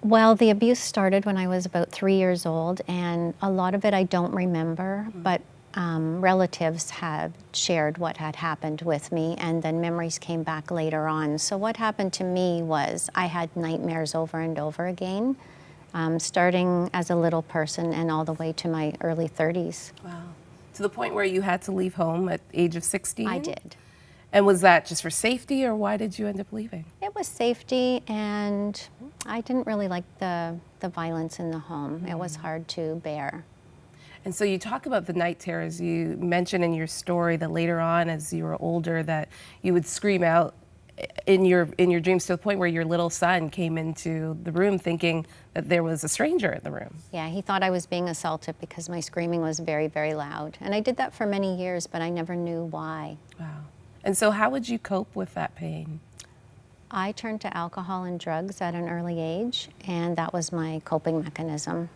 Well, the abuse started when I was about 3 years old, and a lot of it I don't remember, but relatives have shared what had happened with me, and then memories came back later on. So what happened to me was I had nightmares over and over again, starting as a little person and all the way to my early 30s. Wow. To the point where you had to leave home at the age of 16? I did. And was that just for safety, or why did you end up leaving? It was safety, and I didn't really like the violence in the home. It was hard to bear. And so you talk about the night terrors. You mentioned in your story that later on, as you were older, that you would scream out in your dreams to the point where your little son came into the room thinking that there was a stranger in the room. Yeah, he thought I was being assaulted because my screaming was very, very loud. And I did that for many years, but I never knew why. Wow. And so how would you cope with that pain? I turned to alcohol and drugs at an early age, and that was my coping mechanism.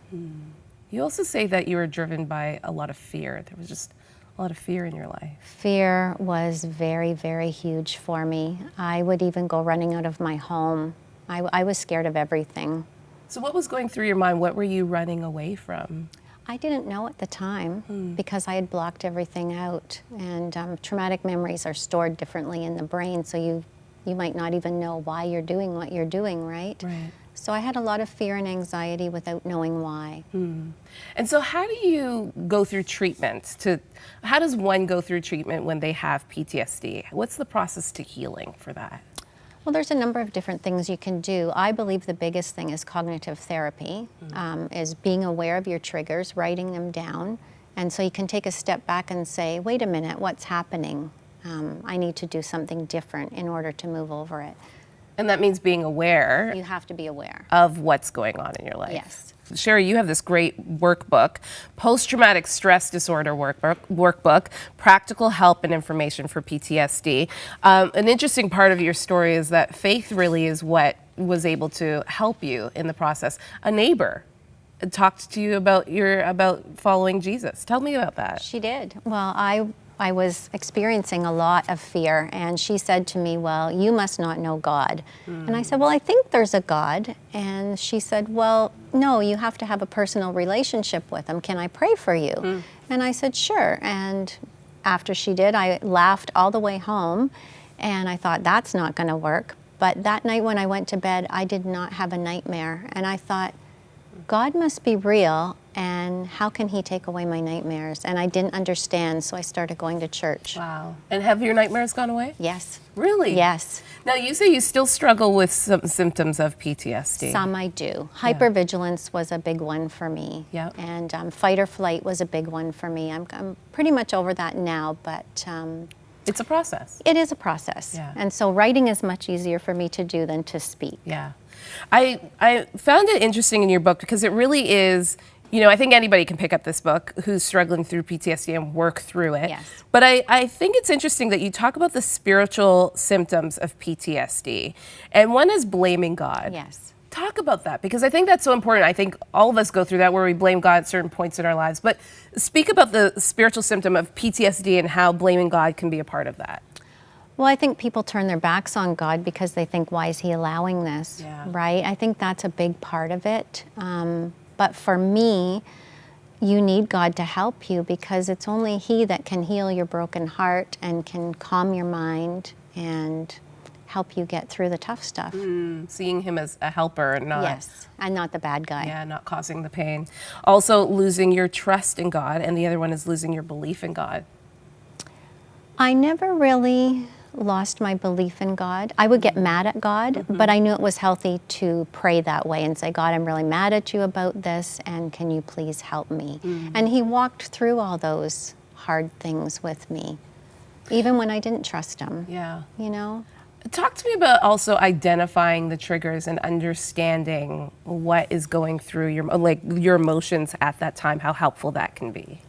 You also say that you were driven by a lot of fear. There was just a lot of fear in your life. Fear was very, very huge for me. I would even go running out of my home. I was scared of everything. So what was going through your mind? What were you running away from? I didn't know at the time because I had blocked everything out. And traumatic memories are stored differently in the brain, so you might not even know why you're doing what you're doing, right? Right. So I had a lot of fear and anxiety without knowing why. And so how do you go through treatment? How does one go through treatment when they have PTSD? What's the process to healing for that? Well, there's a number of different things you can do. I believe the biggest thing is cognitive therapy, is being aware of your triggers, writing them down. And so you can take a step back and say, wait a minute, what's happening? I need to do something different in order to move over it. And that means being aware. You have to be aware Of what's going on in your life. Yes. Sheri, you have this great workbook, Post-Traumatic Stress Disorder Workbook, Practical Help and Information for PTSD. An interesting part of your story is that faith really is what was able to help you in the process. A neighbor talked to you about following Jesus. Tell me about that. She did. Well, I was experiencing a lot of fear, and she said to me, well, you must not know God. And I said, well, I think there's a God. And she said, well, no, you have to have a personal relationship with him. Can I pray for you? And I said, sure. And after she did, I laughed all the way home, and I thought, that's not going to work. But that night when I went to bed, I did not have a nightmare. And I thought, God must be real, and how can he take away my nightmares? And I didn't understand, so I started going to church. Wow. And have your nightmares gone away? Yes. Really? Yes. Now, you say you still struggle with some symptoms of PTSD. Some I do. Hypervigilance was a big one for me. Yep. And fight or flight was a big one for me. I'm pretty much over that now, but It's a process. it is a process. Yeah. And so writing is much easier for me to do than to speak. Yeah. I found it interesting in your book because it really is, I think anybody can pick up this book who's struggling through PTSD and work through it. Yes. But I think it's interesting that you talk about the spiritual symptoms of PTSD, and one is blaming God. Yes. Talk about that, because I think that's so important. I think all of us go through that where we blame God at certain points in our lives. But speak about the spiritual symptom of PTSD and how blaming God can be a part of that. Well, I think people turn their backs on God because they think, why is he allowing this, right? I think that's a big part of it. But for me, you need God to help you because it's only he that can heal your broken heart and can calm your mind and help you get through the tough stuff. Seeing him as a helper and not... Yes, and not the bad guy. Yeah, not causing the pain. Also losing your trust in God, and the other one is losing your belief in God. I never really lost my belief in God. I would get mad at God, but I knew it was healthy to pray that way and say, God, I'm really mad at you about this, and can you please help me? And he walked through all those hard things with me, even when I didn't trust him. Yeah. Talk to me about also identifying the triggers and understanding what is going through your emotions at that time, how helpful that can be.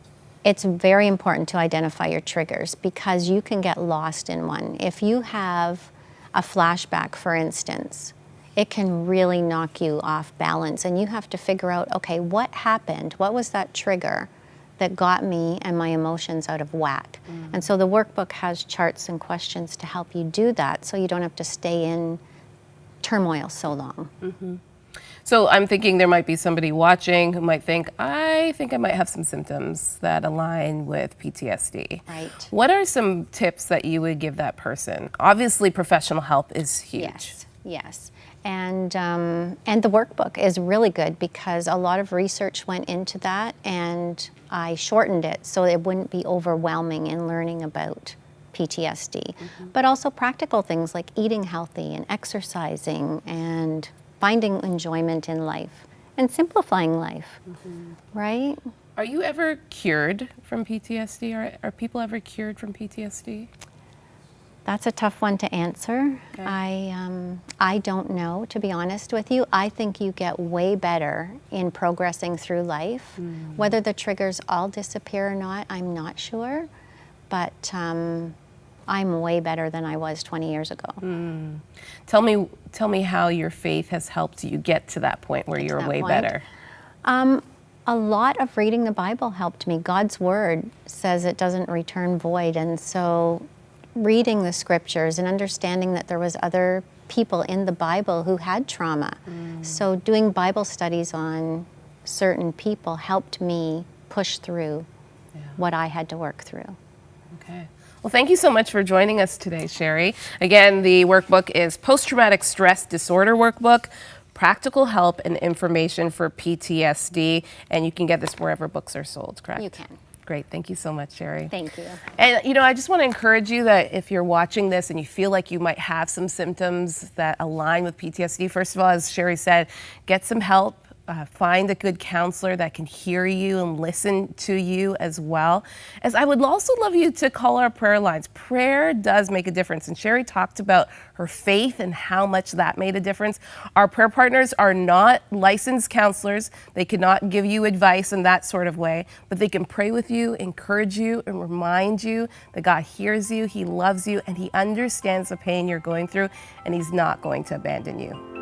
It's very important to identify your triggers because you can get lost in one. If you have a flashback, for instance, it can really knock you off balance, and you have to figure out, okay, what happened? What was that trigger that got me and my emotions out of whack? And so the workbook has charts and questions to help you do that so you don't have to stay in turmoil so long. So I'm thinking there might be somebody watching who might think, I think I might have some symptoms that align with PTSD. Right. What are some tips that you would give that person? Obviously, professional help is huge. Yes, yes. And the workbook is really good because a lot of research went into that, and I shortened it so it wouldn't be overwhelming in learning about PTSD. But also practical things like eating healthy and exercising and finding enjoyment in life and simplifying life, right? Are you ever cured from PTSD? Are people ever cured from PTSD? That's a tough one to answer. Okay. I don't know, to be honest with you. I think you get way better in progressing through life. Whether the triggers all disappear or not, I'm not sure. But I'm way better than I was 20 years ago. Tell me how your faith has helped you get to that point where you're way better. A lot of reading the Bible helped me. God's word says it doesn't return void, and so reading the scriptures and understanding that there was other people in the Bible who had trauma. So doing Bible studies on certain people helped me push through what I had to work through. Okay. Well, thank you so much for joining us today, Sheri. Again, the workbook is Post-Traumatic Stress Disorder Workbook, Practical Help and Information for PTSD, and you can get this wherever books are sold, correct? You can. Great. Thank you so much, Sheri. Thank you. And, I just want to encourage you that if you're watching this and you feel like you might have some symptoms that align with PTSD, first of all, as Sheri said, get some help. Find a good counselor that can hear you and listen to you as well. As I would also love you to call our prayer lines. Prayer does make a difference. And Sheri talked about her faith and how much that made a difference. Our prayer partners are not licensed counselors. They cannot give you advice in that sort of way, but they can pray with you, encourage you, and remind you that God hears you, He loves you, and He understands the pain you're going through, and He's not going to abandon you.